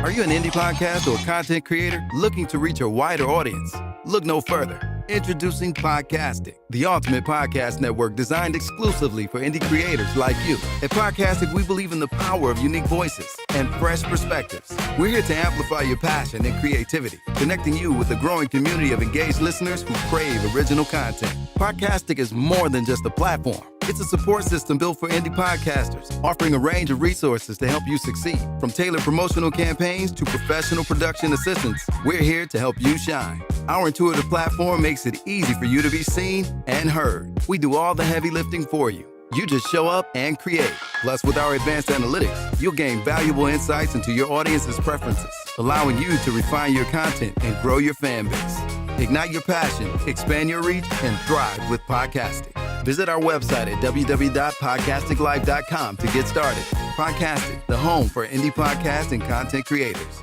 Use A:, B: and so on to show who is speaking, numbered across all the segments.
A: Are you an indie podcast or content creator looking to reach a wider audience? Look no further. Introducing Podcastic, the ultimate podcast network designed exclusively for indie creators like you. At Podcastic, we believe in the power of unique voices and fresh perspectives. We're here to amplify your passion and creativity, connecting you with a growing community of engaged listeners who crave original content. Podcastic is more than just a platform. It's a support system built for indie podcasters, offering a range of resources to help you succeed. From tailored promotional campaigns to professional production assistance, we're here to help you shine. Our intuitive platform makes it easy for you to be seen and heard. We do all the heavy lifting for you. You just show up and create. Plus, with our advanced analytics, you'll gain valuable insights into your audience's preferences, allowing you to refine your content and grow your fan base. Ignite your passion, expand your reach, and thrive with podcasting. Visit our website at www.podcasticlife.com to get started. Podcastic, the home for indie podcast and content creators.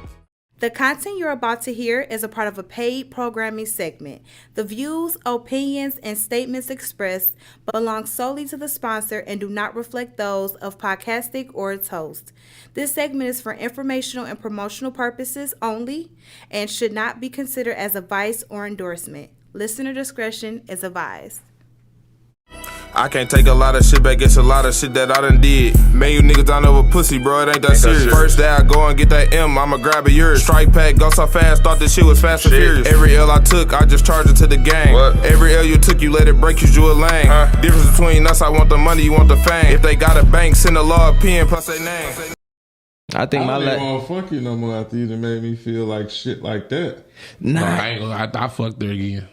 B: The content you're about to hear is a part of a paid programming segment. The views, opinions, and statements expressed belong solely to the sponsor and do not reflect those of Podcastic or its host. This segment is for informational and promotional purposes only and should not be considered as advice or endorsement. Listener discretion is advised.
C: I can't take a lot of shit back, it's a lot of shit that I done did. Man, you niggas don't know a pussy, bro, it ain't that serious. First day I go and get that M, I'ma grab a yours. Strike pack, go so fast, thought this shit was fast and furious. Every L I took, I just charged it to the gang. Every L you took, you let it break, you drew a lane. Difference between us, I want the money, you want the fame. If they got a bank, send a law pen plus their name.
D: I think
E: I don't want to fuck you no more after you done made me feel like shit like that.
D: Nah.
F: No, I ain't gonna. I fucked her again.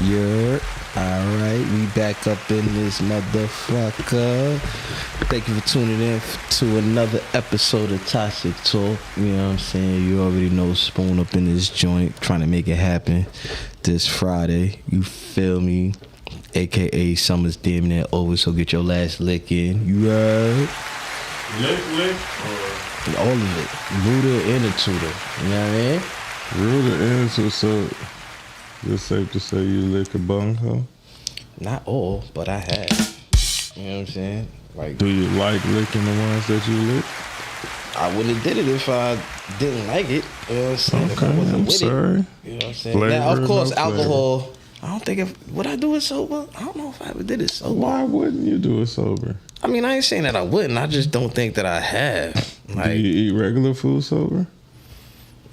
D: Yeah, alright, we back up in this motherfucker. Thank you for tuning in to another episode of Toxic Talk. You know what I'm saying? You already know Spoon up in this joint, trying to make it happen this Friday. You feel me? AKA summer's damn near over, so get your last lick in. You heard?
E: Lick? Or?
D: All of it. Rooter and a tutor. You know what I mean?
E: Rooter and so it's safe to say you lick a bung, huh?
D: Not all, but I have. You know what I'm saying? Like,
E: do you like licking the ones that you lick?
D: I wouldn't have did it if I didn't like it. You know what I'm saying?
E: Okay,
D: if I wasn't
E: I'm
D: with
E: sorry.
D: it. You know what I'm saying?
E: Flavor,
D: now, of course,
E: no
D: alcohol. I don't think would I do it sober? I don't know if I ever did it sober.
E: Why wouldn't you do it sober?
D: I mean, I ain't saying that I wouldn't. I just don't think that I have. Like,
E: do you eat regular food sober?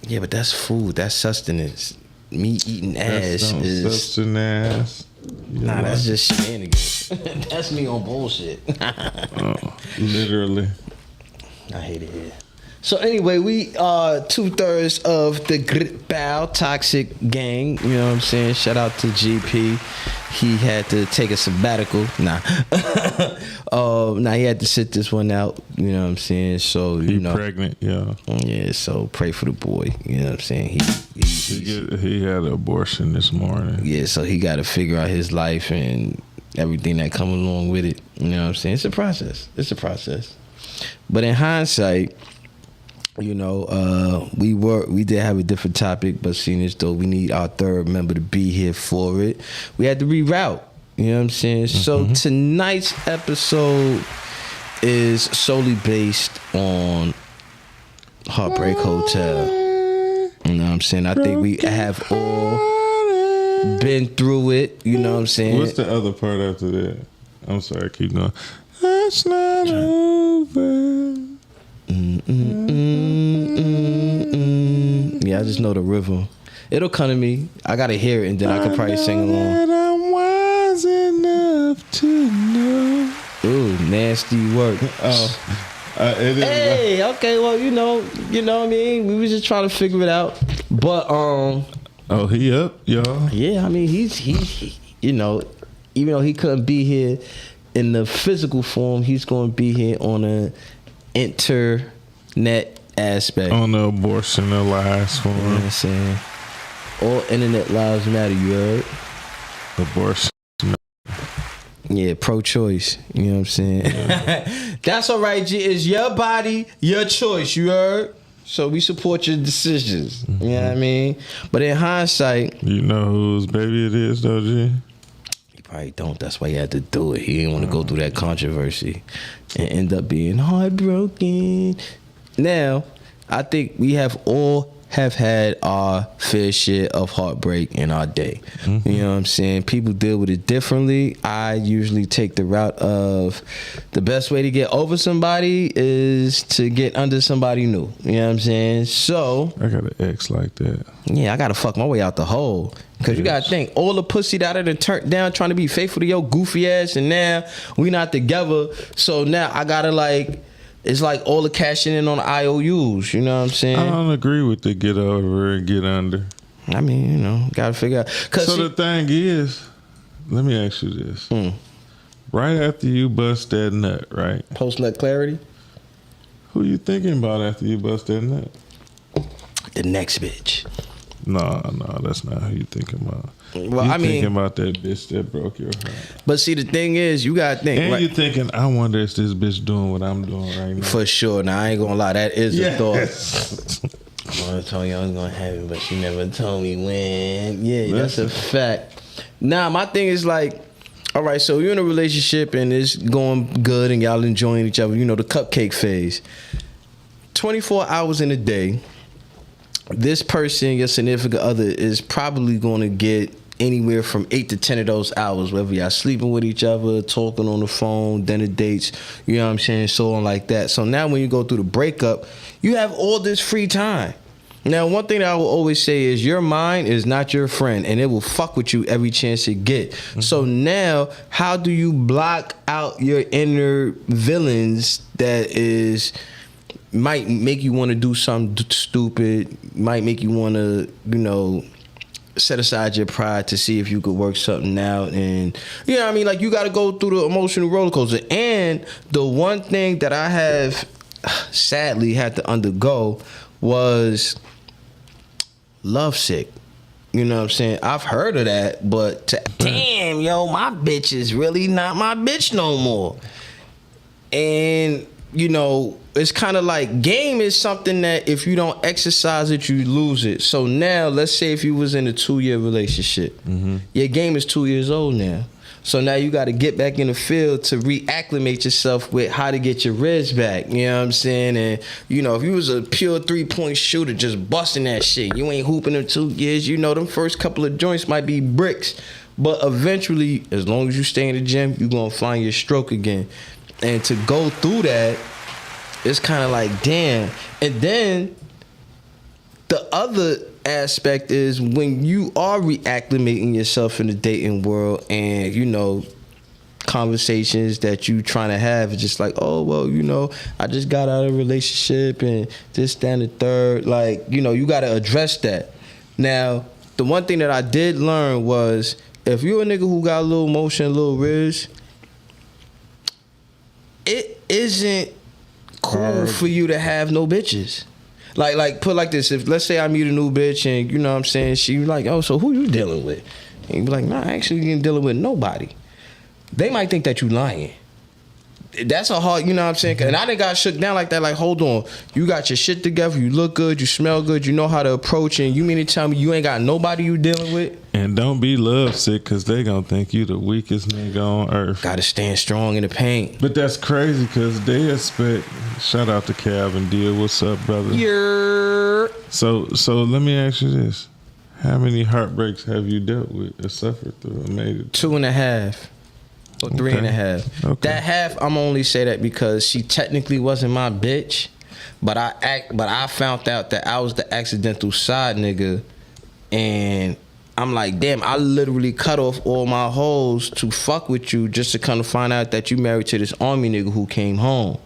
D: Yeah, but that's food. That's sustenance. Me eating ass is
E: sustenance.
D: Nah, that's just shenanigans. That's me on bullshit.
E: Literally.
D: I hate it here. So anyway, we are 2/3 of the Grit Bow Toxic Gang. You know what I'm saying? Shout out to GP. He had to take a sabbatical. Nah, he had to sit this one out. You know what I'm saying? So you know,
E: pregnant, yeah.
D: Yeah. So pray for the boy. You know what I'm saying?
E: He had an abortion this morning.
D: Yeah. So he got to figure out his life and everything that comes along with it. You know what I'm saying? It's a process. But in hindsight, you know, we did have a different topic, but seeing as though we need our third member to be here for it, we had to reroute. You know what I'm saying? Mm-hmm. So tonight's episode is solely based on Heartbreak Hotel. You know what I'm saying? I think we have all been through it. You know what I'm saying?
E: What's the other part after that? I'm sorry, keep going. It's not over.
D: Yeah, I just know the rhythm. It'll come to me. I gotta hear it, and then I can probably sing along.
E: I'm wise enough to know.
D: Ooh, nasty work. Hey, okay, well, you know what I mean. We was just trying to figure it out, but
E: he up, y'all.
D: Yeah, I mean he you know, even though he couldn't be here in the physical form, he's gonna be here on a internet aspect.
E: On the abortionalized form.
D: You know what I'm saying? All internet lives matter, you heard?
E: Abortion.
D: Yeah, pro-choice. You know what I'm saying? Yeah. That's all right, G. It's your body, your choice, you heard? So we support your decisions. Mm-hmm. You know what I mean? But in hindsight...
E: You know whose baby it is, though, G?
D: You probably don't. That's why he had to do it. He didn't want to go through that controversy and end up being heartbroken. Now, I think we have had our fair share of heartbreak in our day. You know what I'm saying? People deal with it differently. I usually take the route of the best way to get over somebody is to get under somebody new. You know what I'm saying? So
E: I got an ex like that.
D: yeah, I gotta fuck my way out the hole. Cause you gotta think, all the pussy that I done turned down trying to be faithful to your goofy ass, and now we not together. So now I gotta like, it's like all the cashing in on the IOUs. You know what I'm saying?
E: I don't agree with the get over and get under.
D: I mean, you know, gotta figure out.
E: So the thing is, let me ask you this. Right after you bust that nut, right?
D: Post nut clarity.
E: Who you thinking about after you bust that nut?
D: The next bitch.
E: No, that's not who you thinking about.
D: Well,
E: you
D: I mean,
E: thinking about that bitch that broke your heart.
D: but see, the thing is, you gotta think.
E: And
D: right?
E: you thinking, I wonder if this bitch doing what I'm doing right now.
D: For sure. Now I ain't gonna lie, that is a thought.
E: Yes.
D: I told you I was gonna have it, but she never told me when. Yeah, that's a fact. Nah, my thing is like, all right, so you're in a relationship and it's going good and y'all enjoying each other. You know, the cupcake phase. 24 hours in a day, this person, your significant other, is probably going to get anywhere from 8 to 10 of those hours, whether y'all sleeping with each other, talking on the phone, dinner dates, you know what I'm saying, so on like that. So now when you go through the breakup, you have all this free time. Now, one thing that I will always say is your mind is not your friend, and it will fuck with you every chance it get. So now, how do you block out your inner villains that is might make you want to do something stupid, might make you want to, you know, set aside your pride to see if you could work something out. And you know what I mean, like, you got to go through the emotional roller coaster. And the one thing that I have sadly had to undergo was lovesick. You know what I'm saying? I've heard of that, but damn, yo, my bitch is really not my bitch no more. And you know, it's kind of like game is something that if you don't exercise it, you lose it. So now, let's say if you was in a 2-year relationship, your game is 2 years old now. So now you got to get back in the field to reacclimate yourself with how to get your ribs back. You know what I'm saying? And, you know, if you was a pure 3-point shooter just busting that shit, you ain't hooping in 2 years, you know, them first couple of joints might be bricks. But eventually, as long as you stay in the gym, you're going to find your stroke again. And to go through that, it's kind of like, damn. And then the other aspect is when you are reacclimating yourself in the dating world and, you know, conversations that you trying to have is just like, oh, well, you know, I just got out of a relationship and this, that, and the third. Like, you know, you got to address that. Now, the one thing that I did learn was if you're a nigga who got a little motion, a little riz, it isn't cool for you to have no bitches. Like put like this, if let's say I meet a new bitch and you know what I'm saying, she like, oh, so who you dealing with? And you be like, nah, I actually ain't dealing with nobody. They might think that you lying. That's a hard, you know what I'm saying? And I done got shook down like that, like, hold on, you got your shit together, you look good, you smell good, you know how to approach, and you mean to tell me you ain't got nobody you dealing with?
E: And don't be lovesick, because they gonna think you the weakest nigga on earth.
D: Gotta stand strong in the paint.
E: But that's crazy, because they expect, shout out to Cav and Deal, what's up, brother?
D: Yeah.
E: So let me ask you this. How many heartbreaks have you dealt with or suffered through and made it?
D: 2.5. Or 3.5.
E: Okay.
D: That half, I'm only say that because she technically wasn't my bitch, but I found out that I was the accidental side nigga, and I'm like, damn, I literally cut off all my hoes to fuck with you just to kind of find out that you married to this army nigga who came home.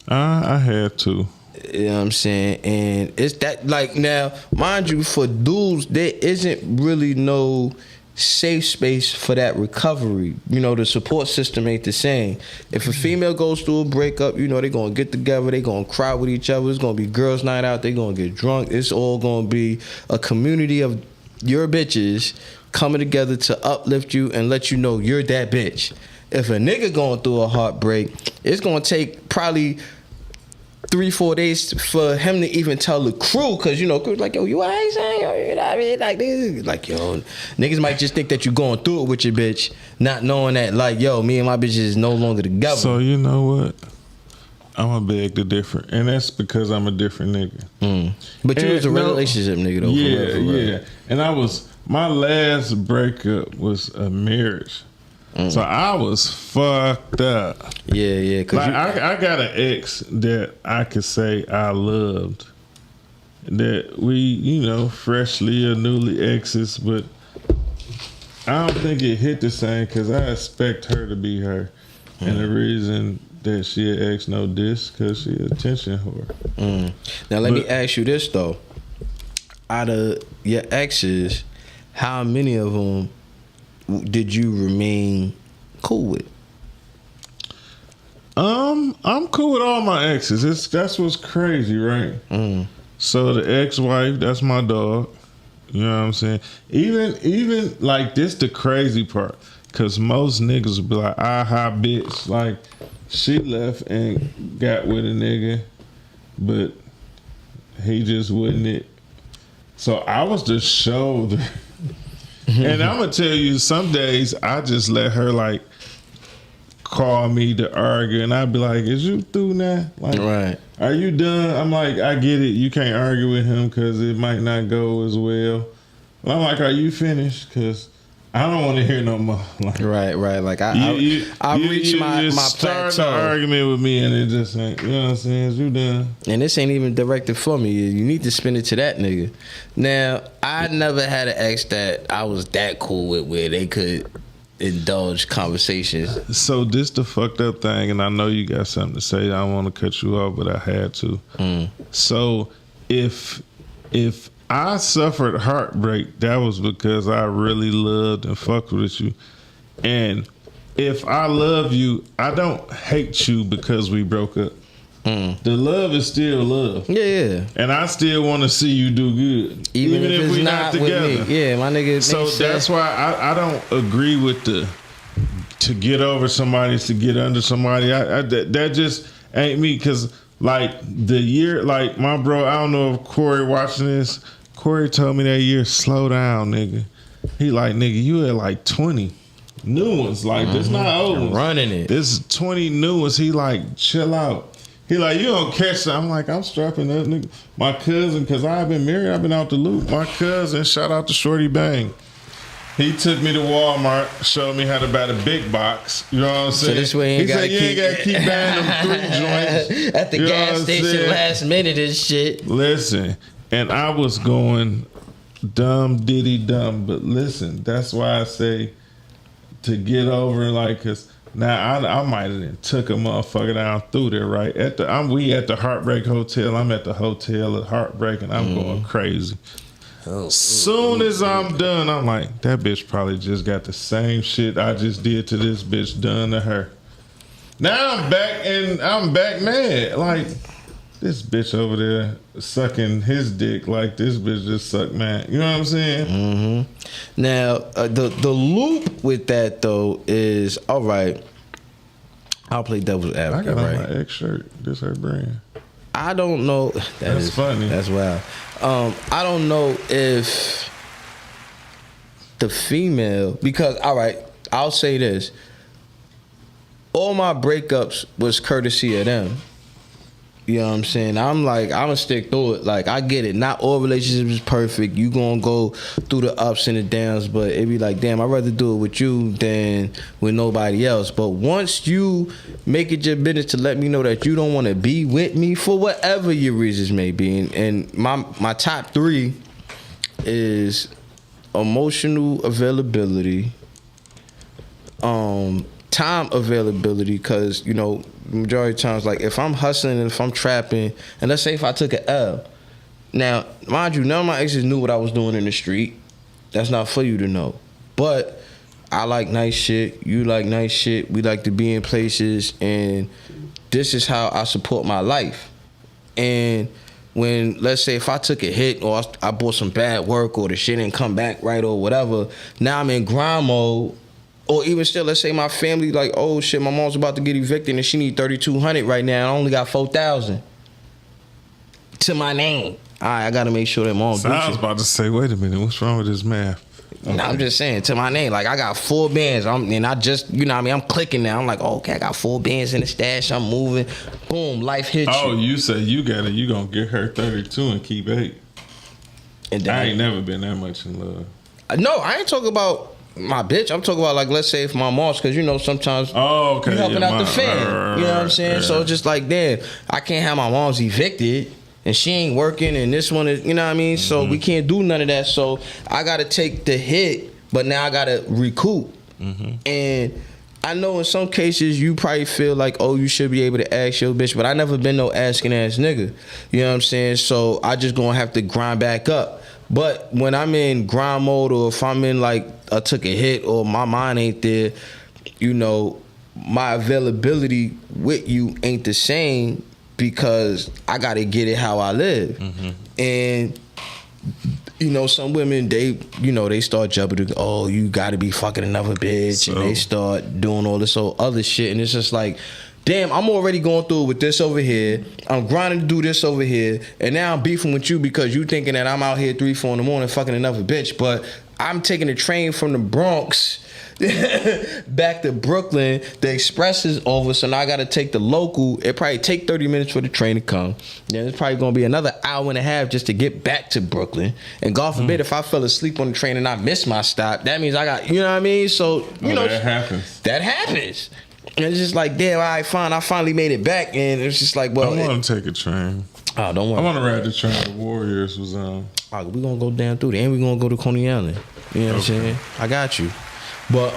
E: I had to.
D: You know what I'm saying? And it's that, like, now, mind you, for dudes, there isn't really no safe space for that recovery. You know, the support system ain't the same. If a female goes through a breakup, you know, they're gonna get together, they gonna cry with each other, it's gonna be girls' night out, they gonna get drunk, it's all gonna be a community of your bitches coming together to uplift you and let you know you're that bitch. If a nigga going through a heartbreak, it's gonna take probably 3-4 days for him to even tell the crew, cause you know, crew's like, yo, you alright, son? Yo, you know what I mean? Like this, like yo, niggas might just think that you going through it with your bitch, not knowing that like, yo, me and my bitch is no longer together.
E: So you know what? I'ma beg to differ, and that's because I'm a different nigga.
D: But you
E: And
D: was a
E: no-
D: relationship nigga though.
E: Yeah,
D: for real.
E: yeah. And my last breakup was a marriage. So I was fucked up.
D: Yeah, cause
E: Like
D: you,
E: I got an ex that I could say I loved. That we, you know, freshly or newly exes, but I don't think it hit the same because I expect her to be her. And the reason that she an ex no diss because she a attention whore.
D: now let me
E: but-
D: ask you this though. Out of your exes, how many of them did you remain cool with?
E: I'm cool with all my exes. That's what's crazy, right? So the ex-wife, that's my dog. You know what I'm saying? Even like this, the crazy part, cause most niggas would be like, aha, bitch, like she left and got with a nigga, but he just wouldn't it. So I was the shoulder. And I'm gonna tell you, some days I just let her like call me to argue, and I'd be like, "Is you through now? Like,
D: Right.
E: are you done?" I'm like, "I get it. You can't argue with him because it might not go as well." And I'm like, "Are you finished? Because I don't want to hear no more." Like,
D: Right. Like I reached my
E: start the
D: plateau.
E: argument with me, and it just ain't. You know what I'm saying? Is you done?
D: And this ain't even directed for me. You need to spend it to that nigga. Now, I never had an ex that I was that cool with where they could indulge conversations.
E: So this the fucked up thing, and I know you got something to say. I don't want to cut you off, but I had to. So if I suffered heartbreak, that was because I really loved and fucked with you. And if I love you, I don't hate you because we broke up. The love is still love.
D: Yeah.
E: And I still want to see you do good.
D: Even if it's
E: we
D: not with me. Yeah, my nigga.
E: So that's why I don't agree with to get over somebody is to get under somebody. That just ain't me. Cause like the year, like my bro, I don't know if Corey watching this. Corey told me that year, slow down, nigga. He like, nigga, you at like 20 new ones. Like this not old ones.
D: Running it.
E: This is 20 new ones. He like, chill out. He like, you don't catch that. I'm like, I'm strapping up, nigga. My cousin, because I've been married, I've been out the loop. My cousin, shout out to Shorty Bang. He took me to Walmart, showed me how to buy the big box. You know what I'm saying?
D: So this way
E: he said, you ain't got to keep buying them 3 joints.
D: at the
E: You know what
D: gas
E: I'm
D: station
E: saying?
D: last minute and shit.
E: Listen, and I was going dumb diddy dumb, but listen, that's why I say to get over, like, cause now I might have took a motherfucker down through there, right? We at the Heartbreak Hotel. I'm at the hotel at Heartbreak, and I'm going crazy. Soon as I'm done, I'm like, that bitch probably just got the same shit I just did to this bitch done to her. Now I'm back and I'm back mad. Like, this bitch over there sucking his dick like this bitch just sucked mine. You know what I'm saying?
D: Now, the loop with that though is all right. I'll play devil's
E: I
D: advocate,
E: got on
D: right?
E: my X shirt. This her brand.
D: I don't know.
E: That's funny.
D: That's wild. I don't know if the female, because all right, I'll say this. All my breakups was courtesy of them. You know what I'm saying? I'm gonna stick through it. Like, I get it. Not all relationships is perfect. You gonna go through the ups and the downs, but it be like, damn, I'd rather do it with you than with nobody else. But once you make it your business to let me know that you don't want to be with me for whatever your reasons may be, and my top 3 is emotional availability, time availability, because, you know, majority of times, like, if I'm hustling and if I'm trapping, and let's say if I took an L. Now, mind you, none of my exes knew what I was doing in the street. That's not for you to know. But I like nice shit. You like nice shit. We like to be in places, and this is how I support my life. And when, let's say, if I took a hit or I bought some bad work or the shit didn't come back right or whatever, now I'm in grind mode. Or even still, let's say my family like, oh shit, my mom's about to get evicted and she need $3,200 right now. I only got $4,000. to my name. All right, I gotta make sure that mom.
E: So I was about to say, wait a minute, what's wrong with this math?
D: No, I'm just saying to my name. Like I got 4 bands. And I just, you know what I mean? I'm clicking now. I'm like, oh, okay, I got 4 bands in the stash. I'm moving. Boom, life hits you.
E: Oh, you say you got it. You gonna get her 32 and keep 8.
D: And then
E: I ain't never been that much in love.
D: No, I ain't talking about my bitch. I'm talking about, like, let's say if my mom's, because, you know, sometimes you helping out the fan. You know what I'm saying? So it's just like, damn, I can't have my mom's evicted. And she ain't working, and this one is, you know what I mean? So we can't do none of that. So I got to take the hit, but now I got to recoup. And I know in some cases you probably feel like, oh, you should be able to ask your bitch, but I never been no asking ass nigga. You know what I'm saying? So I just gonna have to grind back up. But when I'm in grind mode, or if I'm in like I took a hit or my mind ain't there, you know, my availability with you ain't the same, because I gotta get it how I live. And you know, some women, they start jumping to, oh, you gotta be fucking another bitch, and they start doing all this old other shit, and it's just like, damn, I'm already going through it with this over here. I'm grinding to do this over here, and now I'm beefing with you because you thinking that I'm out here 3, 4 in the morning fucking another bitch, but I'm taking a train from the Bronx back to Brooklyn. The express is over, so now I gotta take the local. It probably take 30 minutes for the train to come. Then it's probably gonna be another hour and a half just to get back to Brooklyn. And God forbid if I fell asleep on the train and I missed my stop, that means I got, you know what I mean? So you know
E: that happens.
D: That happens. And it's just like, damn, all right, fine. I finally made it back, and it's just like, well,
E: I want to take a train.
D: Oh, don't worry.
E: I want to ride the train the Warriors was on.
D: We gonna go down through there, and we gonna go to Coney Island. You know what I'm saying? I got you. But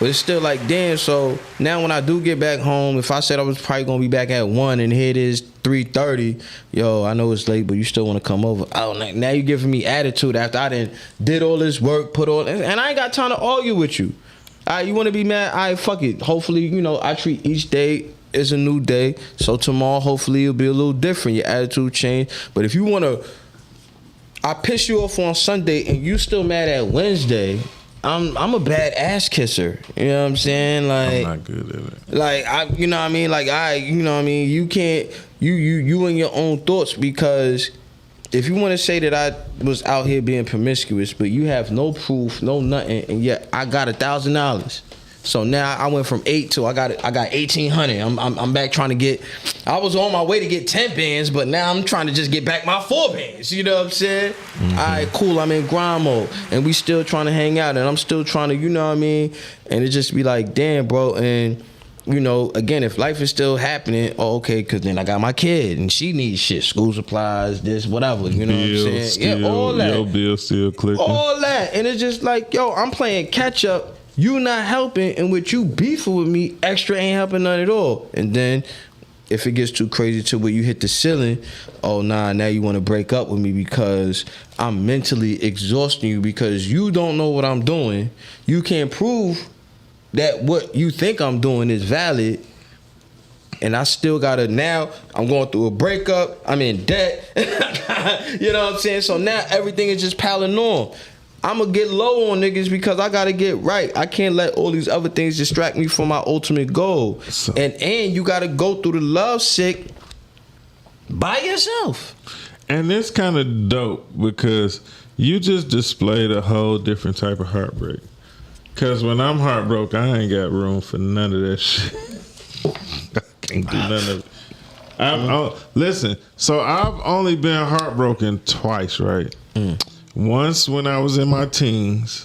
D: it's still like, damn. So now when I do get back home, if I said I was probably gonna be back at 1, and here it is 3:30, yo, I know it's late, but you still want to come over. Oh, now you giving me attitude after I did all this work, and I ain't got time to argue with you. All right, you want to be mad? All right, fuck it. Hopefully, you know, I treat each day as a new day. So tomorrow, hopefully, it'll be a little different. Your attitude change. But if you want to, I piss you off on Sunday and you still mad at Wednesday, I'm a bad ass kisser. You know what I'm saying? Like,
E: I'm not good at it.
D: Like, you know what I mean? Like, you know what I mean? You can't, you in your own thoughts, because if you want to say that I was out here being promiscuous, but you have no proof, no nothing, and yet I got $1,000. So now I went from 8 to I got 1,800. I'm back trying to get. I was on my way to get 10 bands, but now I'm trying to just get back my 4 bands. You know what I'm saying? All right, cool. I'm in grind mode, and we still trying to hang out, and I'm still trying to, you know what I mean? And it just be like, damn, bro, and. You know, again, if life is still happening, okay, because then I got my kid and she needs shit, school supplies, this, whatever. You know what I'm saying? All that.
E: Your bill still clicking.
D: All that. And it's just like, yo, I'm playing catch up. You not helping, and with you beefing with me, extra ain't helping none at all. And then if it gets too crazy to where you hit the ceiling, oh, nah, now you want to break up with me because I'm mentally exhausting you because you don't know what I'm doing. You can't prove that what you think I'm doing is valid, and I still gotta, now I'm going through a breakup, I'm in debt, you know what I'm saying? So now everything is just piling on. I'm gonna get low on niggas because I gotta get right. I can't let all these other things distract me from my ultimate goal. And you gotta go through the love sick by yourself.
E: And it's kind of dope because you just displayed a whole different type of heartbreak. Because when I'm heartbroken, I ain't got room for none of that shit. I can't do none of it. Listen, so I've only been heartbroken twice, right? Once when I was in my teens,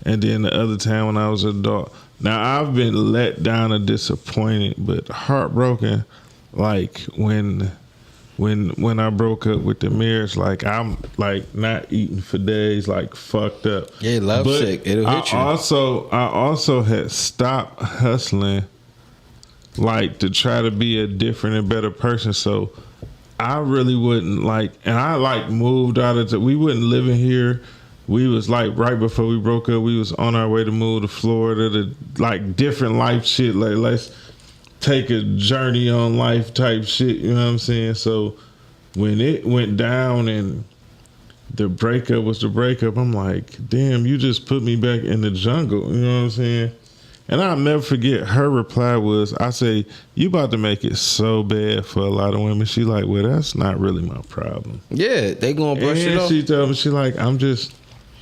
E: and then the other time when I was an adult. Now, I've been let down or disappointed, but heartbroken, like when I broke up with the marriage, like I'm like not eating for days, like fucked up.
D: Yeah, love sick. It'll hit you.
E: I also had stopped hustling, like to try to be a different and better person. So I really wouldn't like, and I like moved out of. We wasn't living here. We was like right before we broke up. We was on our way to move to Florida to like different life shit. Like let's take a journey on life type shit, you know what I'm saying? So when it went down and the breakup was the breakup, I'm like, damn, you just put me back in the jungle, you know what I'm saying? And I'll never forget her reply was, I say, you about to make it so bad for a lot of women. She like, well, that's not really my problem.
D: Yeah, they gonna brush it
E: And
D: off.
E: she told me, she like, I'm just,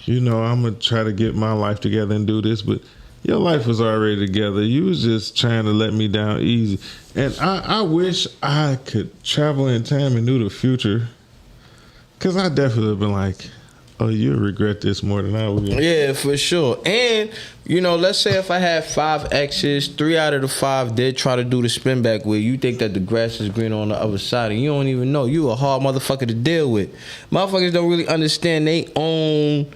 E: I'm gonna try to get my life together and do this, but your life was already together. You was just trying to let me down easy. And I wish I could travel in time and knew the future. Cause I definitely have been like, oh, you'll regret this more than I will.
D: Yeah, for sure. And, let's say if I had 5 exes, 3 out of the 5 did try to do the spin back with, you think that the grass is greener on the other side, and you don't even know. You a hard motherfucker to deal with. Motherfuckers don't really understand they own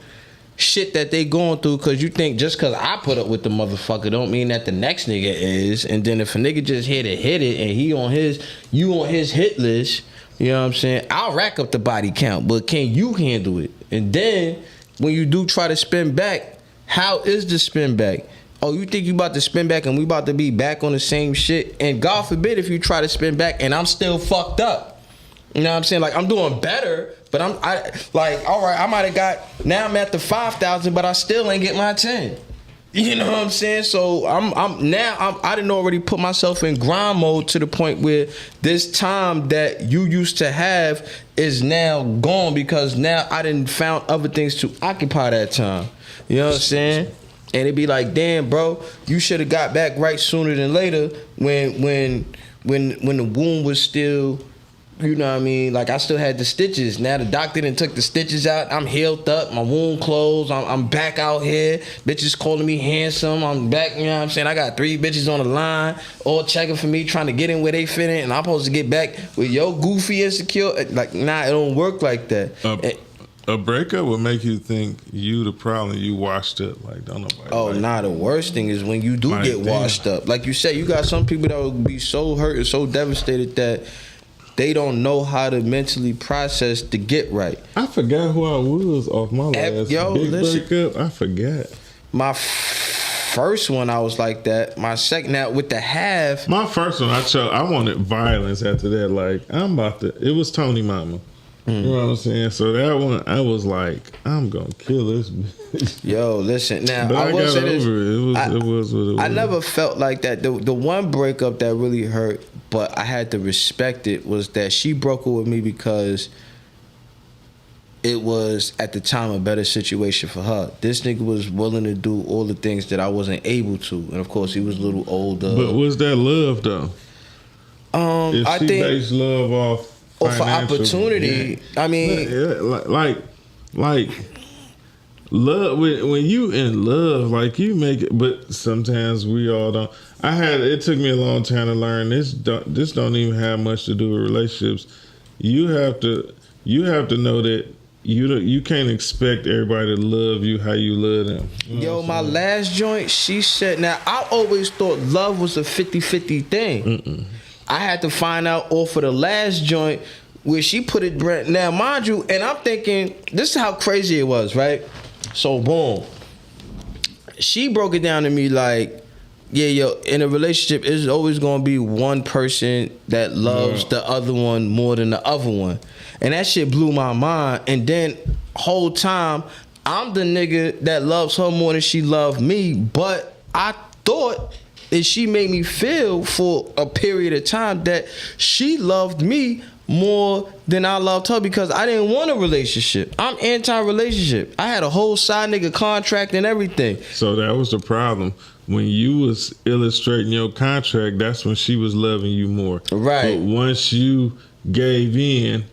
D: shit that they going through, because you think just because I put up with the motherfucker don't mean that the next nigga is. And then if a nigga just hit it and you on his hit list, you know what I'm saying, I'll rack up the body count, but can you handle it? And then when you do try to spin back, how is the spin back? Oh, you think you about to spin back and we about to be back on the same shit? And God forbid if you try to spin back and I'm still fucked up. You know what I'm saying? Like, I'm doing better, but all right, I might have got, now I'm at the 5,000, but I still ain't get my 10. You know what I'm saying? So I didn't already put myself in grind mode to the point where this time that you used to have is now gone, because now I didn't found other things to occupy that time. You know what I'm saying? And it'd be like, damn, bro, you should have got back right sooner than later when the wound was still, you know what I mean? Like, I still had the stitches. Now the doctor done took the stitches out. I'm healed up. My wound closed. I'm back out here. Bitches calling me handsome. I'm back, you know what I'm saying? I got 3 bitches on the line, all checking for me, trying to get in where they fit in. And I'm supposed to get back with yo goofy insecure. Like, nah, it don't work like that.
E: A breakup would make you think you the problem. You washed up. Like, don't nobody.
D: Oh, the worst thing is when you do get washed up. Like you said, you got some people that will be so hurt and so devastated that they don't know how to mentally process to get right.
E: I forgot who I was off my last big breakup. I forgot.
D: My first one, I was like that. My second, now with the half.
E: My first one, I wanted violence after that. Like, it was Tony Mama. You know what I'm saying? So that one, I was like, I'm gonna kill this bitch.
D: Yo, listen. Now,
E: but I
D: will
E: got
D: say this.
E: over it. It was what it was.
D: I never felt like that. The one breakup that really hurt, but I had to respect it, was that she broke it with me because it was at the time a better situation for her. This nigga was willing to do all the things that I wasn't able to, and of course he was a little older.
E: But was that love though?
D: I think
E: based love off
D: for opportunity.
E: Yeah.
D: I mean,
E: like love. When you in love, like, you make it. But sometimes we all don't. It took me a long time to learn this. This don't even have much to do with relationships. You have to know that you can't expect everybody to love you how you love them.
D: Yo, my last joint, she said. Now, I always thought love was a 50-50 thing.
E: Mm-mm.
D: I had to find out off of the last joint where she put it. Now, mind you, and I'm thinking, this is how crazy it was, right? So, boom. She broke it down to me like, yeah, yo, in a relationship, it's always going to be one person that loves the other one more than the other one. And that shit blew my mind. And then, whole time, I'm the nigga that loves her more than she loved me. But I thought, and she made me feel for a period of time that she loved me more than I loved her, because I didn't want a relationship. I'm anti-relationship. I had a whole side nigga contract and everything.
E: So that was the problem. When you was illustrating your contract, that's when she was loving you more.
D: Right.
E: But once you gave in,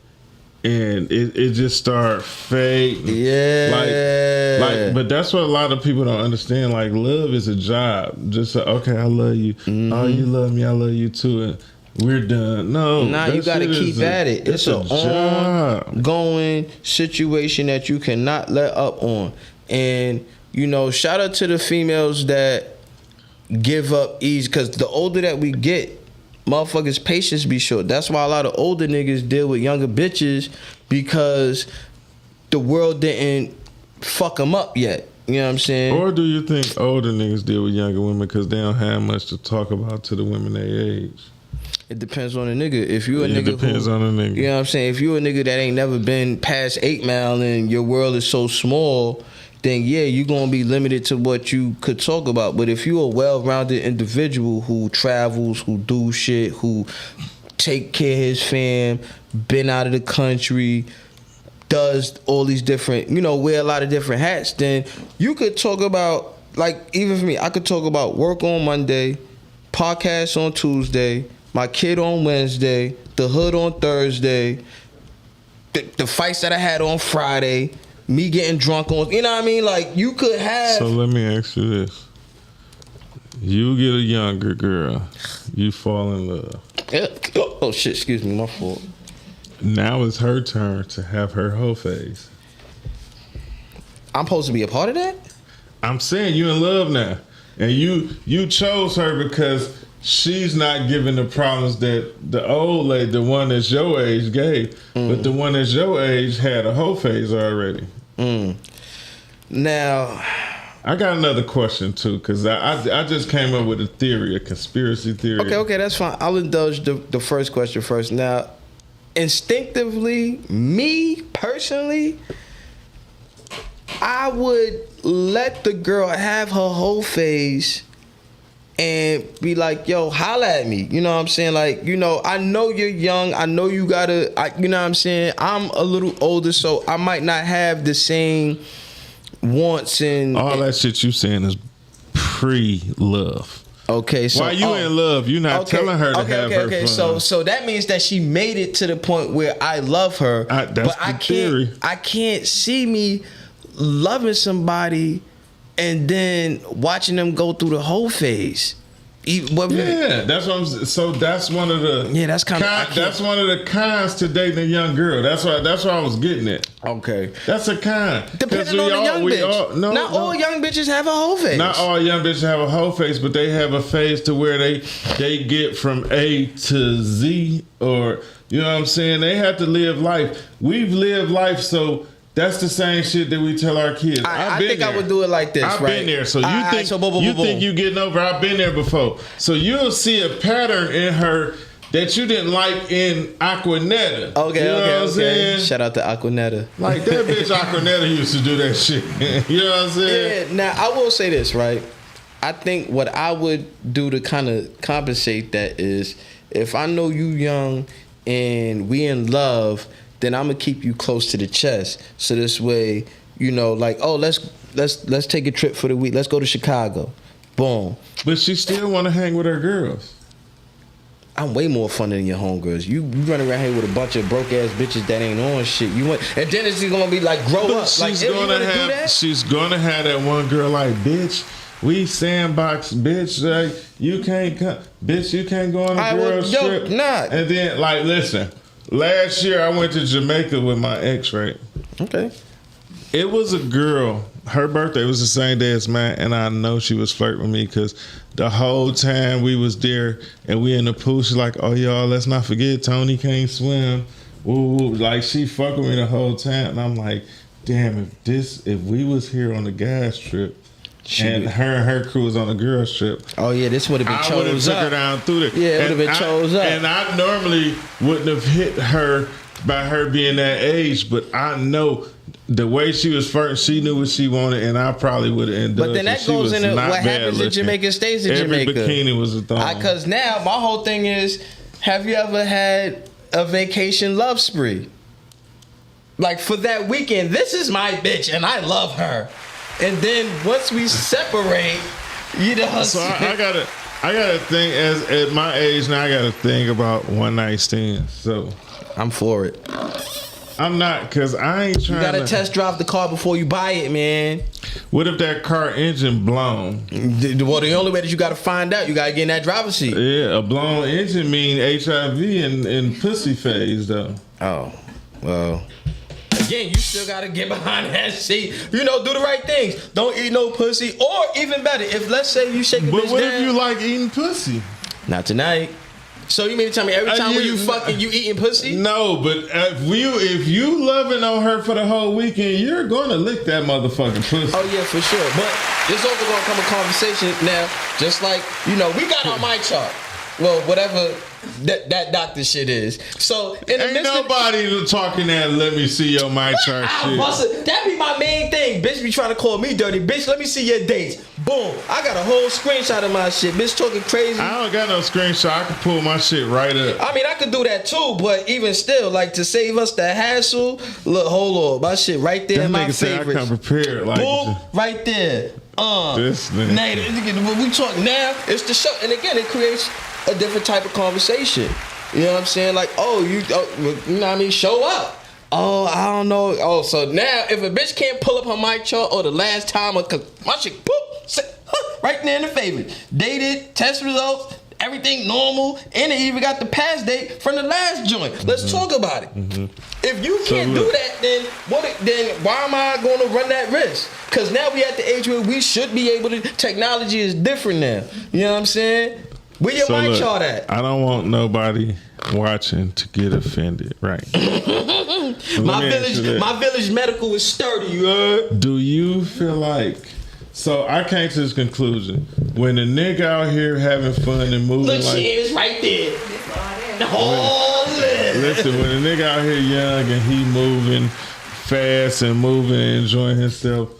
E: and it just started fading.
D: Yeah.
E: Like, but that's what a lot of people don't understand. Like, love is a job. Just say, okay, I love you.
D: Mm-hmm.
E: Oh, you love me, I love you too. And we're done. No.
D: Nah, you gotta keep at it. It's a
E: job.
D: ongoing situation that you cannot let up on. And, shout out to the females that give up easy, because the older that we get, motherfuckers' patience be short. That's why a lot of older niggas deal with younger bitches, because the world didn't fuck them up yet. You know what I'm saying?
E: Or do you think older niggas deal with younger women because they don't have much to talk about to the women their age?
D: It depends on the nigga. If you a nigga,
E: it depends on the nigga.
D: You know what I'm saying? If you a nigga that ain't never been past 8 Mile and your world is so small then yeah, you're gonna be limited to what you could talk about. But if you're a well-rounded individual who travels, who do shit, who take care of his fam, been out of the country, does all these different, wear a lot of different hats, then you could talk about, like, even for me, I could talk about work on Monday, podcast on Tuesday, my kid on Wednesday, the hood on Thursday, the fights that I had on Friday, me getting drunk on, you know what I mean? Like, you could have...
E: So let me ask you this. You get a younger girl, you fall in love.
D: Oh shit, excuse me, my fault.
E: Now it's her turn to have her whole phase.
D: I'm supposed to be a part of that?
E: I'm saying you in love now. And you chose her because she's not giving the problems that the old lady, the one that's your age, gave. But the one that's your age had a whole phase already.
D: Now,
E: I got another question too, because I just came up with a theory, a conspiracy theory.
D: okay, that's fine. I'll indulge the first question first. Now, instinctively, me personally, I would let the girl have her whole phase and be like, yo, holla at me. You know what I'm saying? Like, I know you're young. I know you gotta, you know what I'm saying? I'm a little older, so I might not have the same wants and...
E: All that shit you saying is pre-love.
D: Okay, so...
E: While you in love, you're not telling her to have her fun.
D: So that means that she made it to the point where I love her. I can't see me loving somebody and then watching them go through the whole phase.
E: Yeah, that's what I'm. So that's one of the.
D: Yeah, that's kind of.
E: That's one of the cons to dating a young girl. That's what I was getting at.
D: Okay,
E: that's a con.
D: Depending on the young bitch. Not all young bitches have a whole face.
E: Not all young bitches have a whole face, but they have a phase to where they get from A to Z, or you know what I'm saying. They have to live life. We've lived life, so. That's the same shit that we tell our kids.
D: I think I would do it like this.
E: I've been there. So you think you getting over? I've been there before. So you'll see a pattern in her that you didn't like in Aquanetta.
D: Okay. Shout out to Aquanetta.
E: Like that bitch Aquanetta used to do that shit. You know what I'm saying?
D: Yeah. Now I will say this, right? I think what I would do to kind of compensate that is if I know you young and we in love, then I'm gonna keep you close to the chest. So this way, like, oh, let's take a trip for the week. Let's go to Chicago. Boom.
E: But she still wanna hang with her girls.
D: I'm way more fun than your homegirls. You run around here with a bunch of broke ass bitches that ain't on shit. And then it's gonna be like, grow up. Like,
E: she's gonna have that one girl like, bitch. We sandbox, bitch. Like, you can't come, bitch. You can't go on a girl's trip.
D: Nah.
E: And then, like, listen. Last year, I went to Jamaica with my ex, right?
D: Okay.
E: It was a girl. Her birthday was the same day as mine, and I know she was flirting with me because the whole time we was there and we in the pool, she's like, oh, y'all, let's not forget Tony can't swim. Woo, woo. Like, she fucked with me the whole time. And I'm like, damn, if we was here on the guys trip, and her crew was on a girls trip.
D: Oh yeah, this would have been chose up. I would have
E: took her down through there.
D: Yeah, it would have been chose up.
E: And I normally wouldn't have hit her by her being that age, but I know the way she was first, she knew what she wanted, and I probably would have ended up.
D: But then that goes into what happens in Jamaica stays in Jamaica.
E: Every bikini was a thong.
D: Because now my whole thing is, have you ever had a vacation love spree? Like for that weekend, this is my bitch, and I love her. And then once we separate,
E: So I gotta think at my age now. I gotta think about one night stands. So
D: I'm for it.
E: I'm not, because I ain't trying.
D: You gotta test drive the car before you buy it, man.
E: What if that car engine blown?
D: Well, the only way that you gotta find out, you gotta get in that driver's seat.
E: Yeah, a blown engine mean HIV and pussy phase though.
D: Oh, well. Again, you still gotta get behind that seat. Do the right things. Don't eat no pussy. Or even better, if let's say you shake a bitch down.
E: But what if you like eating pussy?
D: Not tonight. So you mean to tell me every time when you fucking, you eating pussy?
E: No, but if you loving on her for the whole weekend, you're gonna lick that motherfucking pussy.
D: Oh yeah, for sure. But there's also gonna come a conversation now, just like, we got our mic chart. Well, whatever that doctor shit is. So in the
E: Ain't
D: midst of
E: nobody talking that let me see your mic chart shit.
D: that be my main thing. Bitch be trying to call me dirty. Bitch, let me see your dates. Boom. I got a whole screenshot of my shit. Bitch talking crazy.
E: I don't got no screenshot. I can pull my shit right up.
D: I mean, I could do that too, but even still, like, to save us the hassle, look, hold on. My shit right there
E: That
D: in my
E: nigga say I
D: favorites.
E: come prepared. Like,
D: Boom, right there.
E: This nigga.
D: Now, when we talk now, it's the show. And again, it creates a different type of conversation. You know what I'm saying? Like, you know what I mean? Show up. Oh, I don't know. Oh, so now if a bitch can't pull up her mic chart or the last time, cause my shit, boop, right there in the favorite. Dated, test results, everything normal, and they even got the pass date from the last joint. Let's talk about it. If you can't do that, then then why am I going to run that risk? Because now we at the age where we should be able to. Technology is different now. You know what I'm saying? Where your mic chart at?
E: I don't want nobody watching to get offended, right?
D: my village medical is sturdy, you heard?
E: Do you feel like, so I came to this conclusion, when a nigga out here having fun and moving
D: Look,
E: like,
D: she is right there.
E: listen, when a nigga out here young and he moving fast and moving and enjoying himself,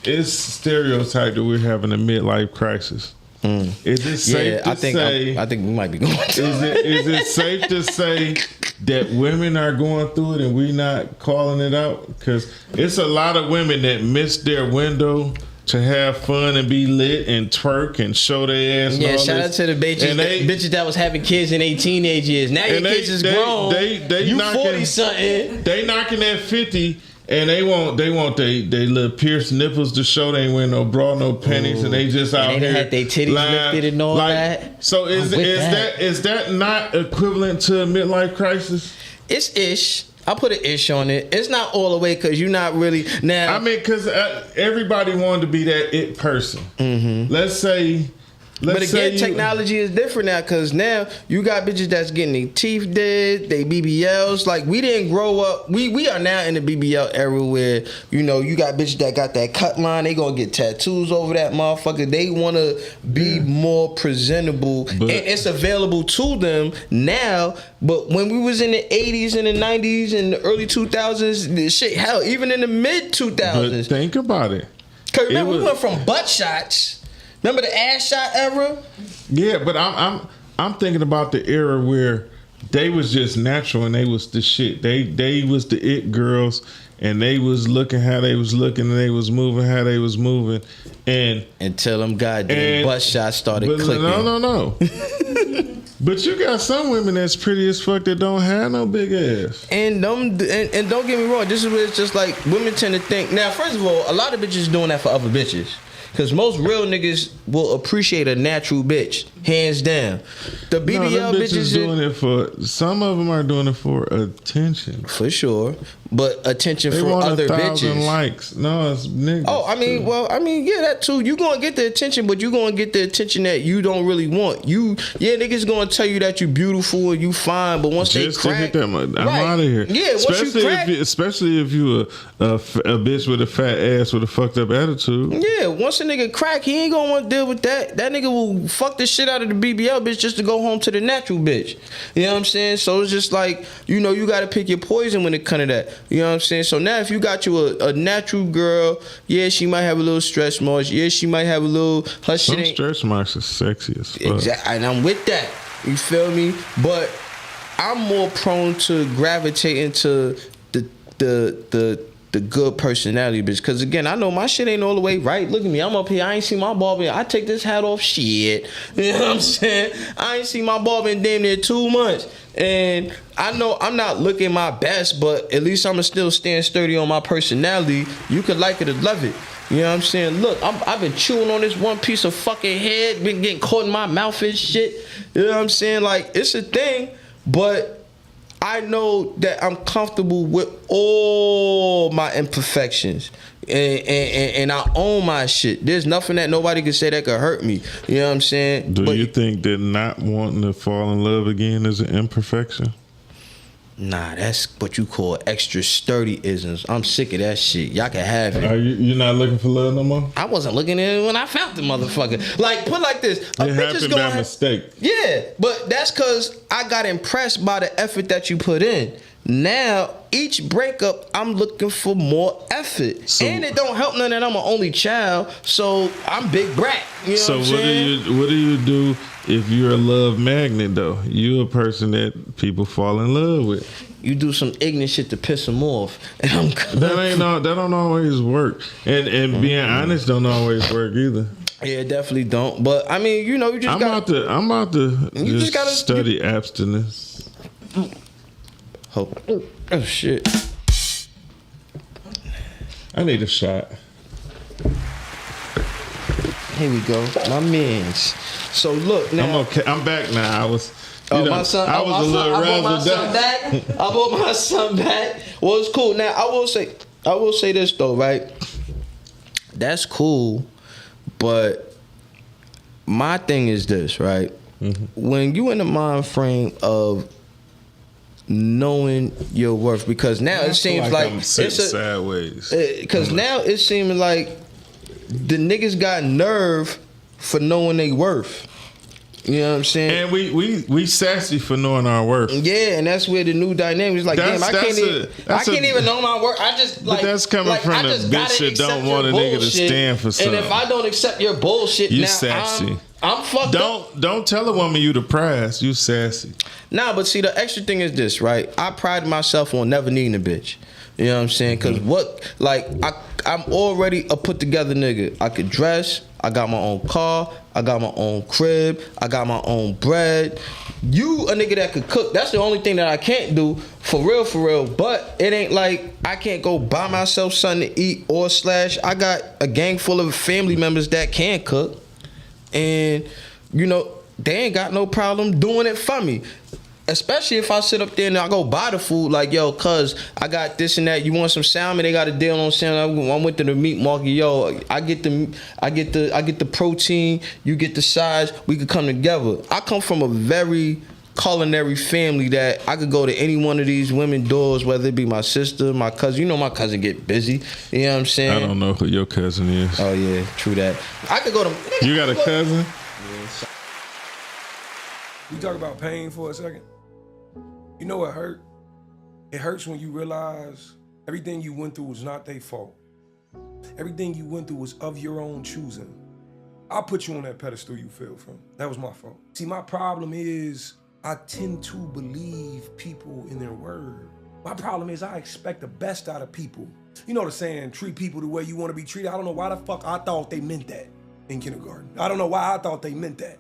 E: it's stereotyped that we're having a midlife crisis. Is it safe to say?
D: I think we might be going to.
E: Is it safe to say that women are going through it and we not calling it out? Because it's a lot of women that miss their window to have fun and be lit and twerk and show their ass.
D: Yeah, shout out to the bitches that was having kids in their teenage years. Now your kids is grown.
E: They
D: you
E: knocking,
D: 40 something.
E: They knocking at 50. And they want they little pierced nipples to show they ain't wearing no bra, no panties, and they just out
D: and they
E: here
D: had their titties lifted and all that.
E: So is that not equivalent to a midlife crisis?
D: It's ish. I put an ish on it. It's not all the way because you're not really now.
E: I mean, because everybody wanted to be that it person. Mm-hmm. Let's say.
D: But again, technology is different now because now you got bitches that's getting their teeth did, they BBLs. Like, we didn't grow up. We are now in the BBL era where, you know, you got bitches that got that cut line. They gonna get tattoos over that motherfucker. They want to be more presentable. And it's available to them now. But when we was in the 80s and the 90s and the early 2000s, this shit, hell, even in the mid 2000s.
E: But think about it.
D: Because remember, we went from butt shots. Remember the ass shot era?
E: Yeah, but I'm thinking about the era where they was just natural and they was the shit. They was the it girls and they was looking how they was looking and they was moving how they was moving and
D: until them goddamn butt shots started clicking.
E: No. But you got some women that's pretty as fuck that don't have no big ass.
D: And don't get me wrong, this is where it's just like women tend to think. Now, first of all, a lot of bitches doing that for other bitches. Because most real niggas will appreciate a natural bitch, hands down. The BBL bitches
E: doing it for. Some of them are doing it for attention,
D: for sure. But attention
E: they
D: from
E: want
D: other
E: 1,000
D: bitches.
E: likes. No, it's niggas.
D: Oh, I mean, yeah, that too. You gonna get the attention, but you gonna get the attention that you don't really want. Niggas gonna tell you that you beautiful and you fine, but once
E: just
D: they crack,
E: to hit that, I'm out of here.
D: Yeah, once you crack,
E: especially if you a bitch with a fat ass with a fucked up attitude.
D: Yeah, once a nigga crack, he ain't gonna want to deal with that. That nigga will fuck the shit out of the BBL bitch just to go home to the natural bitch. You know what I'm saying? So it's just like, you know, you gotta pick your poison when it comes to that. You know what I'm saying? So now if you got you a natural girl, yeah, she might have a little stretch marks. Yeah, she might have a little, her shit ain't.
E: Some stretch marks are sexy as fuck.
D: Exactly, and I'm with that. You feel me? But I'm more prone to gravitate into the good personality bitch. Cause again, I know my shit ain't all the way right. Look at me, I'm up here. I ain't see my barber. I take this hat off. Shit. You know what I'm saying? I ain't see my barber in damn near 2 months. And I know I'm not looking my best, but at least I'ma still stand sturdy on my personality. You could like it or love it. You know what I'm saying? Look, I've been chewing on this one piece of fucking head, been getting caught in my mouth and shit. You know what I'm saying? Like, it's a thing, but I know that I'm comfortable with all my imperfections. And I own my shit. There's nothing that nobody can say that could hurt me. You know what I'm saying?
E: Do you think that not wanting to fall in love again is an imperfection?
D: Nah, that's what you call extra sturdy isms. I'm sick of that shit. Y'all can have it.
E: Are you not looking for love no more?
D: I wasn't looking at it when I found the motherfucker. Like, put like this.
E: It happened by mistake.
D: Yeah, but that's because I got impressed by the effort that you put in. Now, each breakup, I'm looking for more effort. And it don't help none that I'm an only child, so I'm big brat. You know
E: So
D: what I'm saying?
E: what do you do if you're a love magnet though? You're a person that people fall in love with.
D: You do some ignorant shit to piss them off, and I'm good.
E: That don't always work. And being honest don't always work either.
D: Yeah, definitely don't. But I mean, you know, you just
E: I'm about to
D: You just gotta
E: study abstinence.
D: Oh shit.
E: I need a shot.
D: Here we go, my mans. So look now.
E: I'm okay. I'm back now. I was
D: My son,
E: I was a little
D: I brought my son
E: razzled
D: back. I brought my son back. Well, it's cool. Now I will say this though, right? That's cool, but my thing is this, right? Mm-hmm. When you in the mind frame of knowing your worth, because now it seems like
E: I'm sitting sideways.
D: Because now it seems like the niggas got nerve for knowing they worth. You know what I'm saying?
E: And we sassy for knowing our worth.
D: Yeah, and that's where the new dynamic is like, damn, I can't even know my worth. I just like.
E: But that's coming from the bitch that don't want a nigga to stand for something.
D: And if I don't accept your bullshit,
E: you
D: now
E: sassy.
D: I'm fucked up.
E: Don't tell a woman you the prize. You sassy.
D: Nah, but see, the extra thing is this, right? I pride myself on never needing a bitch. You know what I'm saying? Because I'm already a put together nigga. I could dress. I got my own car. I got my own crib. I got my own bread. You a nigga that could cook. That's the only thing that I can't do for real. But it ain't like I can't go buy myself something to eat or / I got a gang full of family members that can cook. And, you know, they ain't got no problem doing it for me. Especially if I sit up there and I go buy the food, like, yo, cuz I got this and that. You want some salmon? They got a deal on salmon. I went to the meat market. Yo, I get the protein. You get the size. We could come together. I come from a very culinary family that I could go to any one of these women doors, whether it be my sister, my cousin. You know my cousin get busy. You know what I'm saying?
E: I don't know who your cousin is.
D: Oh yeah, true that. I could go to.
E: You got a cousin?
G: We talk about pain for a second. You know what hurt? It hurts when you realize everything you went through was not their fault. Everything you went through was of your own choosing. I put you on that pedestal you fell from. That was my fault. See, my problem is I tend to believe people in their word. My problem is I expect the best out of people. You know the saying, treat people the way you want to be treated. I don't know why the fuck I thought they meant that in kindergarten. I don't know why I thought they meant that.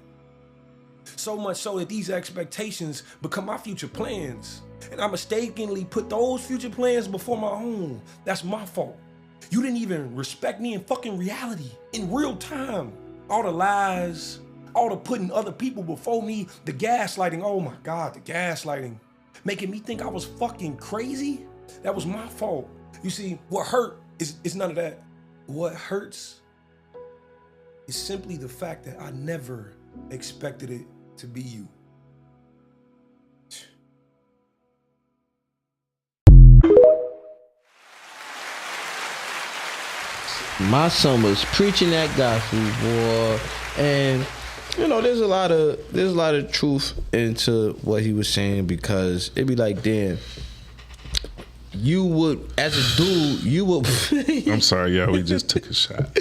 G: So much so that these expectations become my future plans. And I mistakenly put those future plans before my own. That's my fault. You didn't even respect me in fucking reality, in real time. All the lies, all the putting other people before me, the gaslighting, oh my God, the gaslighting. Making me think I was fucking crazy? That was my fault. You see, what hurt is none of that. What hurts is simply the fact that I never expected it to be you.
D: My son was preaching that gospel, boy, and you know, there's a lot of truth into what he was saying, because it'd be like, damn, you would, as a dude, you would.
E: I'm sorry, y'all. We just took a shot.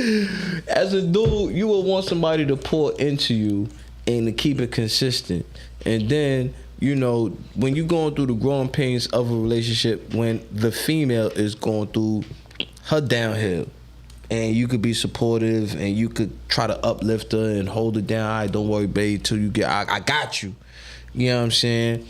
D: As a dude, you would want somebody to pour into you and to keep it consistent. And then, you know, when you're going through the growing pains of a relationship, when the female is going through her downhill, and you could be supportive and you could try to uplift her and hold her down. All right, don't worry, babe, till you get, I got you. You know what I'm saying?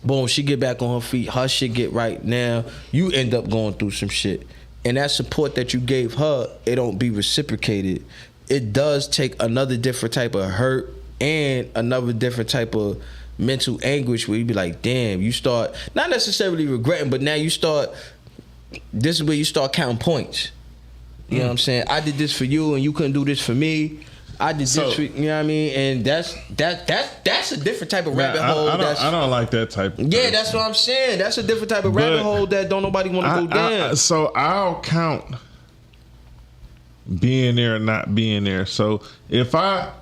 D: Boom, she get back on her feet, her shit get right. Now you end up going through some shit. And that support that you gave her, it don't be reciprocated. It does take another different type of hurt and another different type of mental anguish where you be like, damn, you start, not necessarily regretting, but now you start, this is where you start counting points. You know what I'm saying? I did this for you and you couldn't do this for me. I did this, you know what I mean? And that's a different type of rabbit hole.
E: I don't like that type of person.
D: That's what I'm saying. That's a different type of rabbit hole that don't nobody want to go down.
E: So I'll count being there or not being there. So I